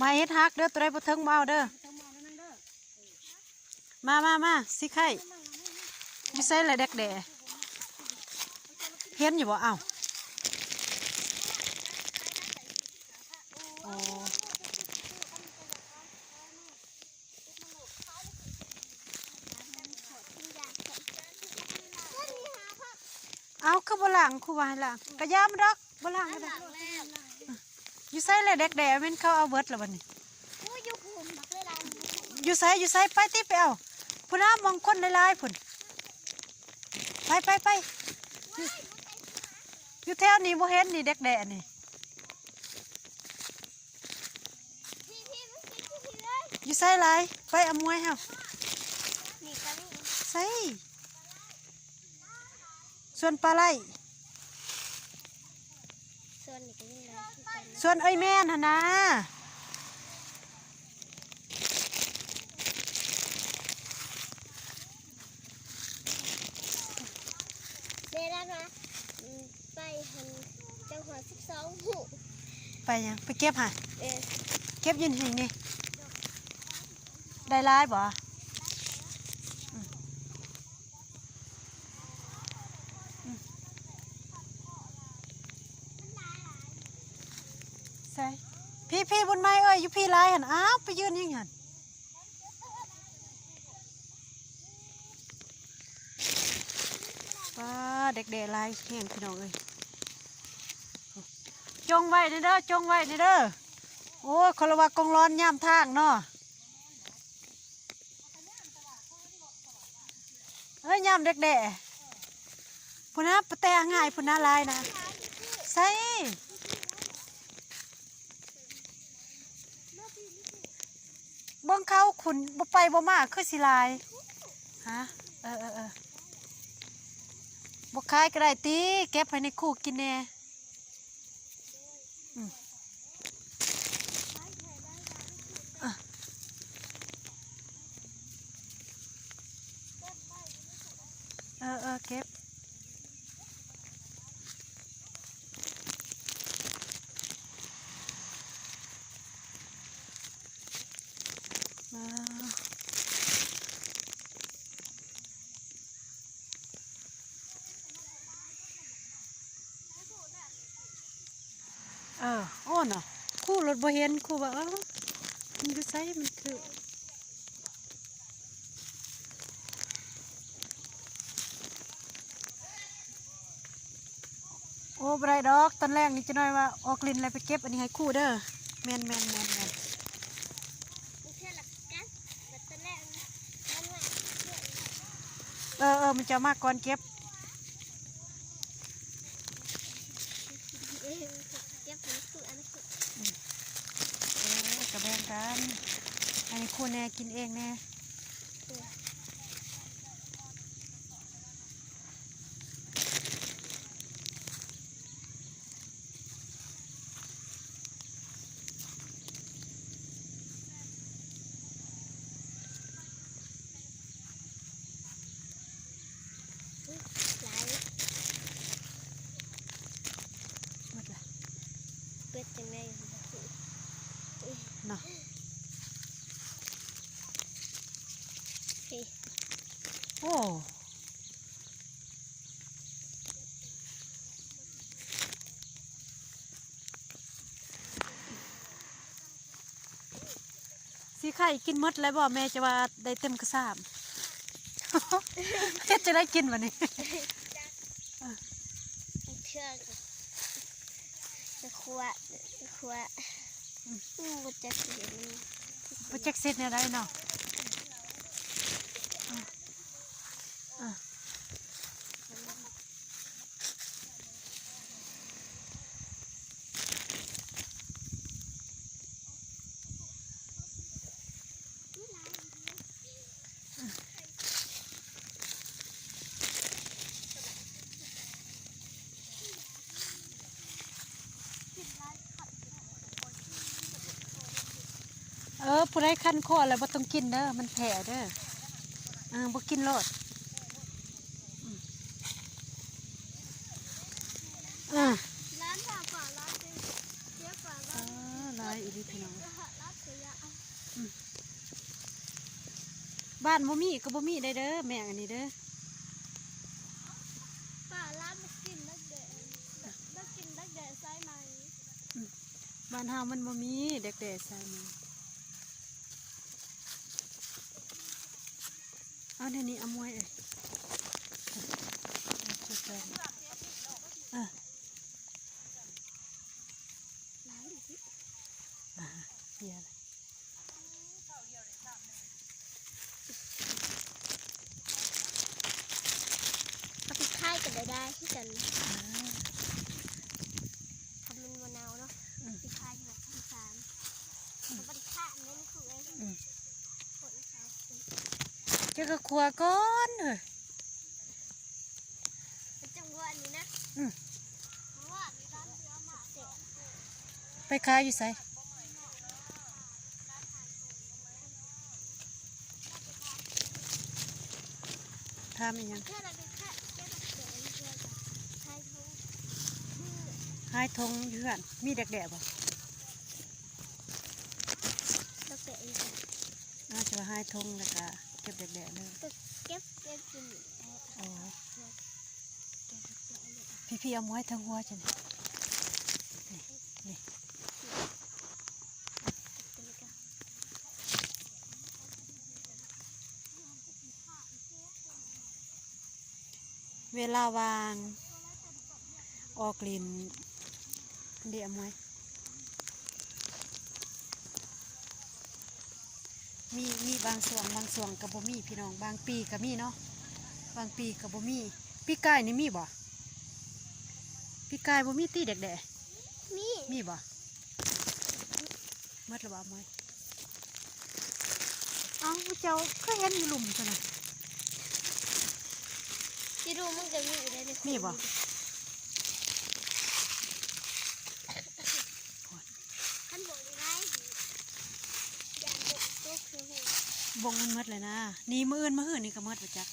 มาเฮ็ดฮักเด้อตัวใดบ่เทิงมาเอาเด้อมาสิไข่อยู่ไสละแดกแด่เห็นอยู่บ่เอ้าโอ้เอาคือบ่ล้างคือว่าให้ล้างกะยามดอกบ่ล้างก็ได้อยู่ไสละแดกแด่แม่นเขาเอาเบิดแล้วบัดนี้อยู่ไสไปติไปเอาพุ่นน่ะมองคนหลายๆพุ่นไปอยู่แถวนี้บ่เห็นนี่แดกแด่นี่อยู่ไสหลายไปเอามวยเฮาไสส่วนปลาไหลส่วนเอ้ยแม่นหั่นนะไปจังหวัด12 หูไปยังไปเก็บหะเก็บยืนหิงนี่ได้ร้ายบ่ใส่พี่บนไม้เอ้ยอยู่พี่ร้ายหันอ้าวไปยืนยิงหันป้าเด็กๆลายแห้งพี่น้องเอ้ยจงไว้เด้อจงไว้เด้อโอ้ยคนละว่ากงร้อนย่ำทางเนาะเอ้ยย่ำเด็กๆพุ่นนะปะแต่ง่ายพุ่นนะลายนะใส่เบื้องเขาขุนบ่ไปบ่มาคือสิลายฮะบ่คายก็ได้ตีเก็บไว้ในคู่กินแน่เก็บโอ้เนาะคู่รถบ่เห็นคู่ว่ามันอยู่ไสมันคือโอ้บไรดอกตอนแรกนี่จะน้อยว่าออกลินอะไรไปเก็บอันนี้ให้คู่เด้อแมนมันจะมากก่อนเก็บกระแบงกันอันนี้คู่แน่กินเองแน่เป็ดจังไงเนาะโอ้สีไข่กินมดแล้วบ่แม่จะว่าได้เต็มกระสามเฮ็ดจะได้กินวันนี้เชื่อจะขวดมันจะเสียโปรเจกต์เสร็จเนี่ยได้เนาะผู้ใดคันคอแล้วบ่ต้องกินเด้อมันแผลเด้อบ่กินโลดร้านฝากร้านเจ๊ฝากร้านลายอีกพี่น้อง บ้านบ่มีก็บ่มีได้เด้อแม่งอันนี้เด้อ ป้าร้านมากินดักแดดใส่ไหม บ้านเฮามันบ่มีเด็กแด่ใส่มาเอาเดี๋ยวนี้เอามวยเอ้ยเอาไปอ่ะเฮียเลย เอาไปค่ายกันได้ที่กันทำมันมะนาวเนาะไปค่ายแบบที่สามมันเป็นค่าเน้นคือไอ้ผลเขา เจ้าก็ครัวก่อนเอ้ย เป็นจังหวะนี้นะเพราะว่าในร้านเสือหมาเสร็จ ไปขายอยู่ไสทำอีหยัง แค่เราเป็นแค่เสือเสือใช่เขา หายทงอยู่หั่นมีเด็กแด่บ่ เราเตะเอง อาจจะว่าหายทงแล้วก็เก็บเด็กแด่เลย เก็บกิน อ๋อพี่เอาไว้ทั้งหัวจังนี่เวลาวางออกลิ่นเดี๋ยวมวยมีบางส่วนกับบ่มีพี่น้องบางปีกับมีเนาะบางปีกับบ่มีปีกายนี่มีบ่ปีกายบ่มีตีเด็กแด่ นี่ มีบ่มัดระบาดมวยเอ้าเจ้าก็เห็นอยู่หลุมจังนะ ที่ดูมันจะมีอะไรใน มีบ่ ท่านบอกได้อย่างบอกตัวคือหัว บงมันมัดเลยนะนี่มืออื่นมาหื้อนี่ก็มัดไปจ้ะ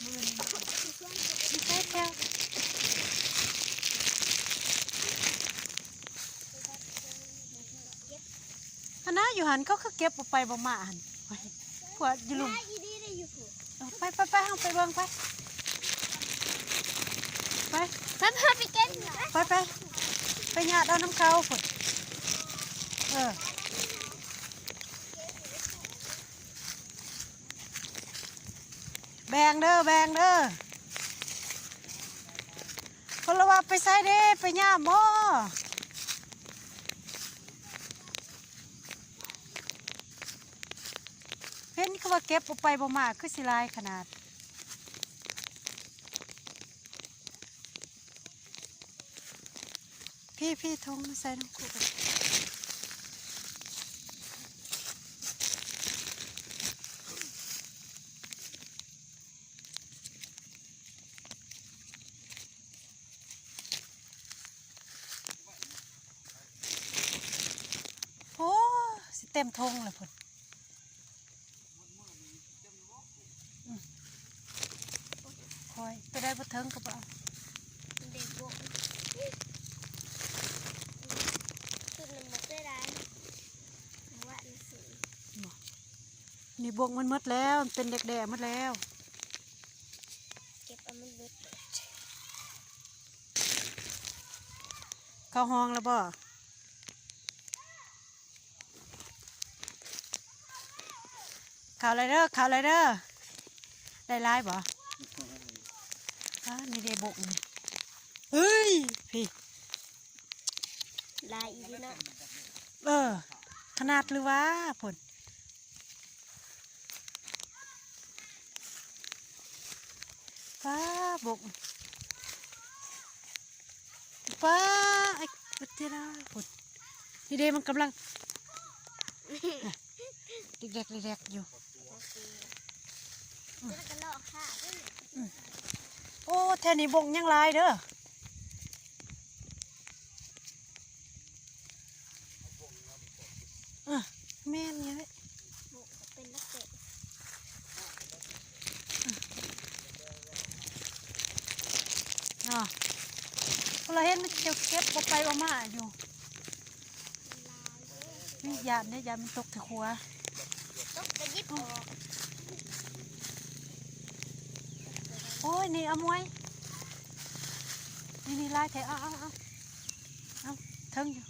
มืออื่นนี่ใช่แค่คณะอยู่หันเขาคือเก็บเอาไปบ่มาหันพวดอยู่หลุม ได้ยีดีได้อยู่หัว เอาไปเอาไปเบิ่งไปไป ท่านพาไปเก็บหน่อย ไปหยาดเอาน้ำเขาฝนแบ่งเด้อคนละว่าไปใส่เด้ไปหยาดบ่เห็นเขาว่าเก็บเอาไปบ่มาคือสิลายขนาดพี่ทงใส่น้ำคุกโอ้สิเต็มทงเลยพุ่นคอยไปได้บ่เทิงกับเอา เด็กบอกคือมันหมดได้ร้ายว่านี่สิ นี่บวงมันหมดแล้วมันเป็นเด็กแด่หมดแล้ว เก็บเอามันเบิด เข้าห้องแล้วบ่ข่าวอะไรเด้อได้ไล่บ่นี่เดบกนี่เฮ้ยพี่ ลายอีกนะ ขนาดหรือว่าผลป้าบกป้าไอ้กุฏิราผลนี่เดมันกำลังเด็กอยู่ แล้วก็ลอกค่ะด้วย โอ้แท่นี้บงยังลายเด้อแม่นยังไง บุกเป็นนักเตะ เราเห็นมันเก็บเอาไปเอามาอยู่ นี่ยานเนี่ยยานมันตกถือขัว ต้องกระยิบออก โอ้ยนี่เอามวยนี่ลายแถวเอาเทิงอยู่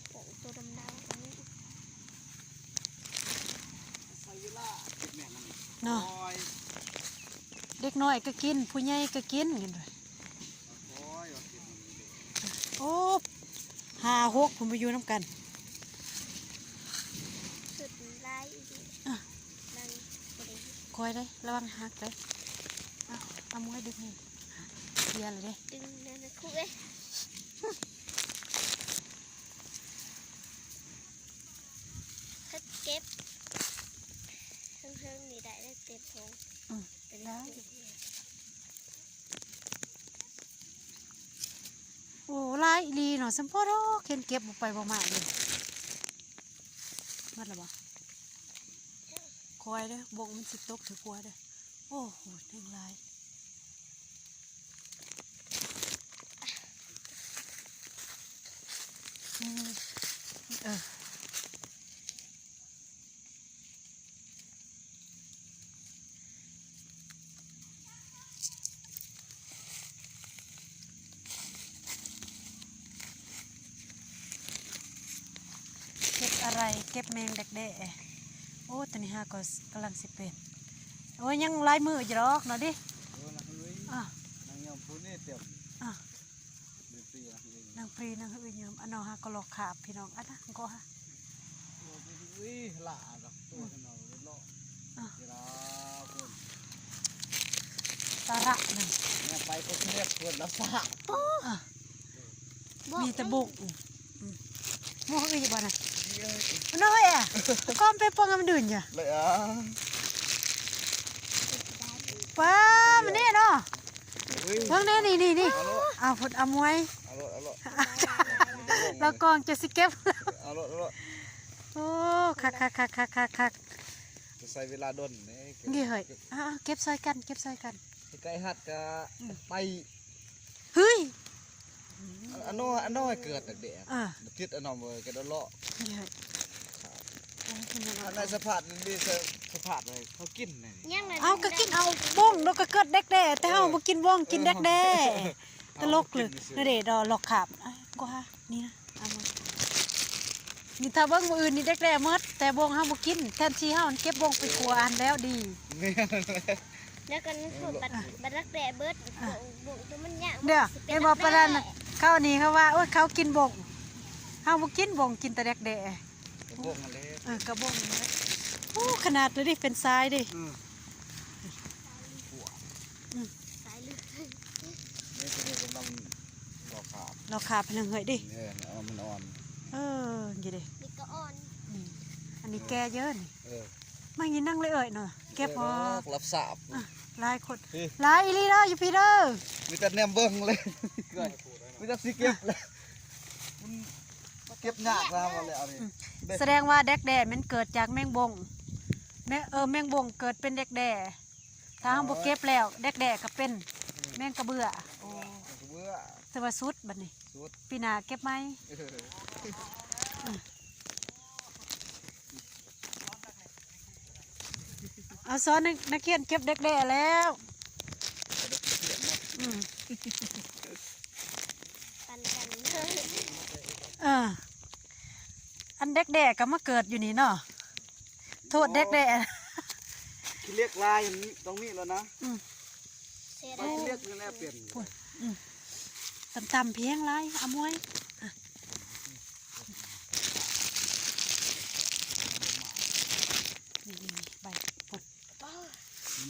โอ้ตัวดำๆตรงนี้ ใส่เวลาเก็บแม่นั่น เนาะ คอย เด็กน้อยก็กินผู้ใหญ่ก็กินกันด้วย คอยเอาเก็บมันเลย โอ้5 6ผมไปอยู่น้ำกัน สุดลายอีก อ่ะ นั่นบ่ได้ คอยได้ระวังหักเลยเอามวยดึกนี่เบียร์เลยเด้ ดึงนั่นนะคุกเอ้ยถ้าเก็บเพิ่งๆนี่ได้เต็มทง เป็น ได้ ได้ โอ้ลายอีหลีเนาะสัมพอดอกเข็นเก็บบ่ไปบ่มาเลยมัดและบ่คอยเด้อบงมันสิตกถือขัวเด้อโอ้โหแห่งลายเออเก็บอะไรเก็บแมงแดกแด้โอ้ตอนนี้ฮะก็กำลังสิเป็นโอ้ยยังลายมืออยู่หรอกเนาะดิ นะเฮ้ย อ่ะ นางยอมพูดนี่เต็ม อ่ะ เดือดปีนะเอง นางปรีนางหื้อยมอันนอฮะก็หลอกขาบพี่น้องอันนะก็ฮะ ตัวไปดูหล่าดอกตัวขนาดนี้ล่อเวลาคน ตาระหนึ่ง เนี่ยไปก็เรียกคนละฝาก อ่ะ บอก มีแต่บุกโม่หื้อยบ่น่ะ เยอะ มันน้อยอ่ะก้อมไปปองมันดื่นจ้ะ เลยอ่ะ ป้ามันนี่เนาะ อุ้ย เพิ่งนี่นี่ เอาละ เอาผดเอามวย เอาละเอาละ แล้วกองจะสิเก็บ เอาละเอาละ โอ้คัก จะใส่เวลาดนนี่ นี่เฮ้ยเก็บซอยกันเก็บซอยกัน ใกล้ฮัดก็ไป เฮ้ย อันน้อยเกิดแต่เด็ก อ่ะ ติดอันน้องเลยก็โดนล่อ นี่เฮ้ย อันในสภาพนี่สภาพเลยเขากินเลย ยังไง เอาก็กินเอาบ้งแล้วก็เกิดเด็กแด่แต่เฮาบ่กินบ้งกินเด็กแด่ตลกเลยนั่นเด้ดอหลอกขาบก็ฮะนี่นะเอามานี่ถ้าเบิ่งมื้ออื่นนี่เด็กแด่หมดแต่บ้งเฮาบ่กินแทนที่เฮาเก็บบ้งไปครัวอันแล้วดี นี่ แล้วกันคือบัดรักแร่เบิดบุกตัวมันยาก เดี๋ยวไอ้บ่ประดานน่ะเขานี่เขาว่าโอ้ยเขากินบ้งเฮาบ่กินบ้งกินแต่เด็กแด่ กระโปงอะไร กระบ้งนี่แหละโอ้ขนาดเลยดิเป็นทรายดิ สายเลือด นี่คือกำลังหลอกขาบ เราขาไปเลยเฮ้ยดิ เนี่ยมันอ่อน ยี่ดิ นี่ก็อ่อน อันนี้แกเยอะนี่ เออ ไม่ยินนั่งเลยเนาะเก็บพอ รับสาบ หลายคนหลายอีหลีเด้ออยู่พี่เด้อ มีแต่แนมเบิ้งเลยมีแต่สิเก็บเลยเก็บยากนะมาเลยเอานี่ แสดงว่าแดกแด่มันเกิดจากแมงบงแมงบงเกิดเป็นแดกแด่ถ้าเราบ่เก็บแล้วแดกแด่ก็เป็นแมงกระเบื่อโอ้ เบื่อ สวัสสุดบัดนี้ สุด ปีหน้าเก็บไหมเอาสอนนักเรียนเก็บแดกแด่แล้วอืม ปันกันเลย อันแดกแด่ก็มาเกิดอยู่นี่เนาะโทษแดกแด่ เรียกลายอย่างนี้ตรงนี้แล้วนะ เสีย ไป ดาย เรียกนี่แน่เปลี่ยน ต่ำๆเพียงไรเอามวยนี่ใบปด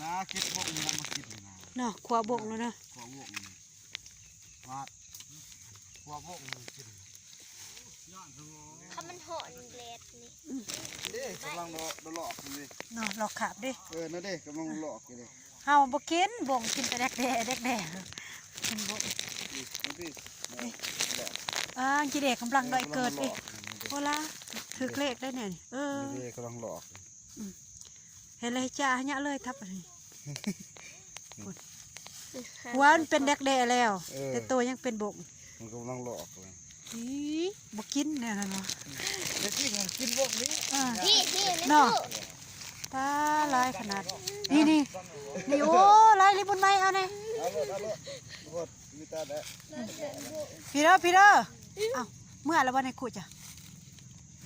นะเก็บพวกนี้มากินนะ เนาะขวาบกแล้วเนาะ ขวบวกนี่วาดขวบวกนี่กิน ถ้ามันห่อนเกล็ดนี่ เด้กำลังหลอกอยู่เลย เนาะหลอกขาบดิ นั่นเด้กำลังหลอกอยู่เลย เฮาบ่กินบ่งกินแต่แดกแด่แดกแด่กินบ่ นี่หลอก จีเด็กกำลังดอยเกิดดิโอล่ะถือเลขได้เนี่ยนี่ เด้กำลังหลอก เห็นเลยจ้าเนี่ยเลยทับอะไรหัวมันเป็นแดกแด่แล้วแต่ตัวยังเป็นบ่ง มันกำลังหลอกเลย อีบ่กินเนี่ยนะเนาะ เดี๋ยวที่กินพวกนี้ พี่นี่ เนาะปลาหลายขนาดนี่นี่นี่โอ้หลายลิบุญไม้เอาเนี่ย เอาเลยโคตรมีตาได้ พี่เด้อพี่เด้อเอ้าเมื่อแล้ววันไหนขุดจ้ะ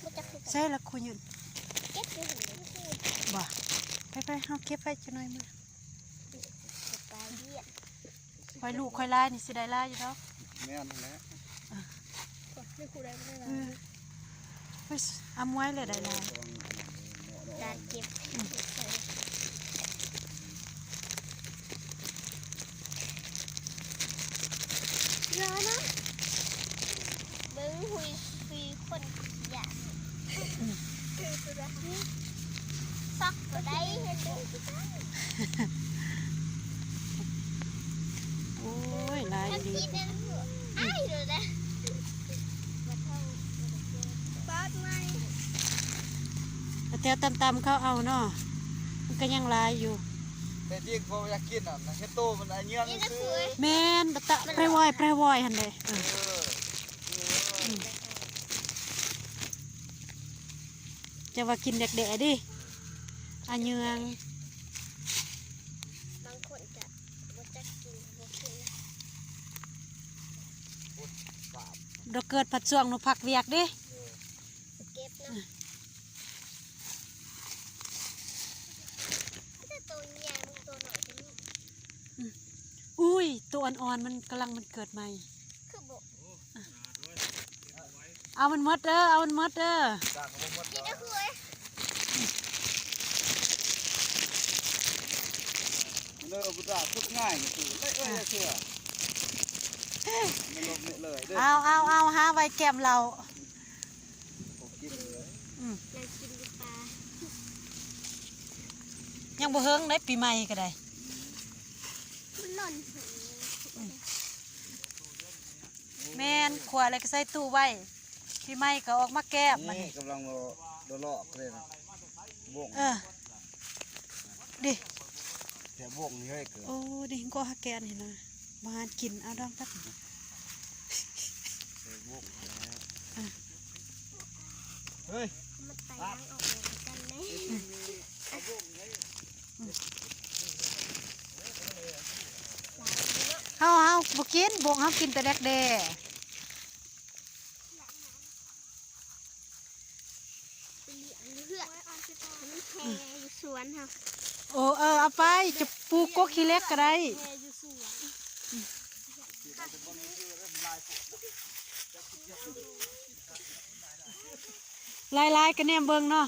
มันจะคือ ใช่ละคุยืน เก็บไปเห็นเลย บ่ไปเฮาเก็บไปจักหน่อยมื้อ ปลาเยี่ยน คอยลูกคอยลายนี่สิได้ลายอยู่ดอก แม่นแหละ ไม่คู่ได้ไม่ได้ ไปเอามวยเลยได้ลาย การเก็บเยอะนะเบิ้งหุยคุยคนอยากซักก็ได้เห็นดู โอ้ยลาย ถ้า ดี กินนั่นหัวอ้ายดูนะปาดไหม แต่ตำๆเขาเอาเนาะมันก็ยังลายอยู่ แต่จริงพออยากกินอ่ะนะแค่โตมันอันยัง นี่นะ ซื้ แอม่นบะตะไปวอยหั่นเด้จะว่ากินแดกๆดิอันเยือง บางคนจะบ่จะกินบ่กิน เราเกิดผัดช่วงหนูผักเวียกดิ เก็บนะแต่ตัวใหญ่มันตัวหน่อยเป็นลูก อุ้ยตัวอ่อนๆมันกำลังมันเกิดใหม่ คือบ่ เอามันหมดเด้อเอามันหมดเด้อ จากของหมด นี่นะคือเอ้ย เลิกบุตรทุกง่ายนี่คือเลยเชื่อมันลงนี่เลยเด้อ เอาหาไว้แก้มเรา ผมกินเลย อยากกินลูกปลา ยังบ่เฮิงได้ปีใหม่ก็ได้ มันหล่น แม่นขวดอะไรก็ใส่ตู้ไว้ปีใหม่ก็ออกมาแก้มมัน นี่กำลังโดนลอกเลยนะวง ดิ แต่วงนี่ให้เกิด โอ้ดิก็ฮักแกนเห็นนะมาหากินเอาดองตัด เฮ้ย มันไต่ล้างออกเลยกันไหม เฮาบ่กินบ่เฮากินแต่แดกแด เพื่อมันแพอยู่สวนค่ะ โอ้เอาไปจะปลูกกกขี้เล็กก็ได้ แพอยู่สวน ลายๆกันแนมเบิ่งเนาะ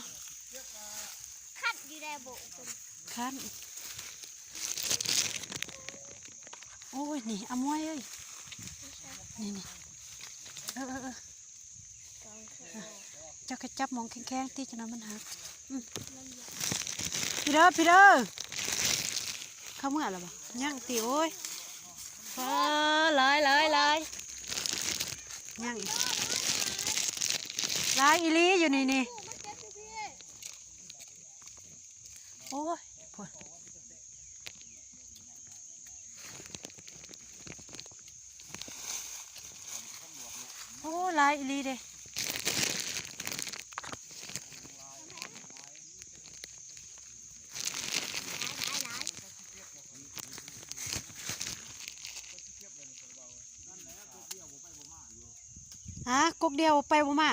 คัดอยู่ได้โบกเป็น คันโอ้ยนี่เอามวยเอ้ยนี่เออ กองเสือ เจ้าก็จับหมองแข็งๆที่จะนำมันหักพี่เด้อเข้าเมื่อแล้วบ่ยังติโอ้ยหลายยังหลายอีหลีอยู่นี่โอ้ยพอโอ้หลายอีหลีเด้ฮะกกเดียวไปบ่มา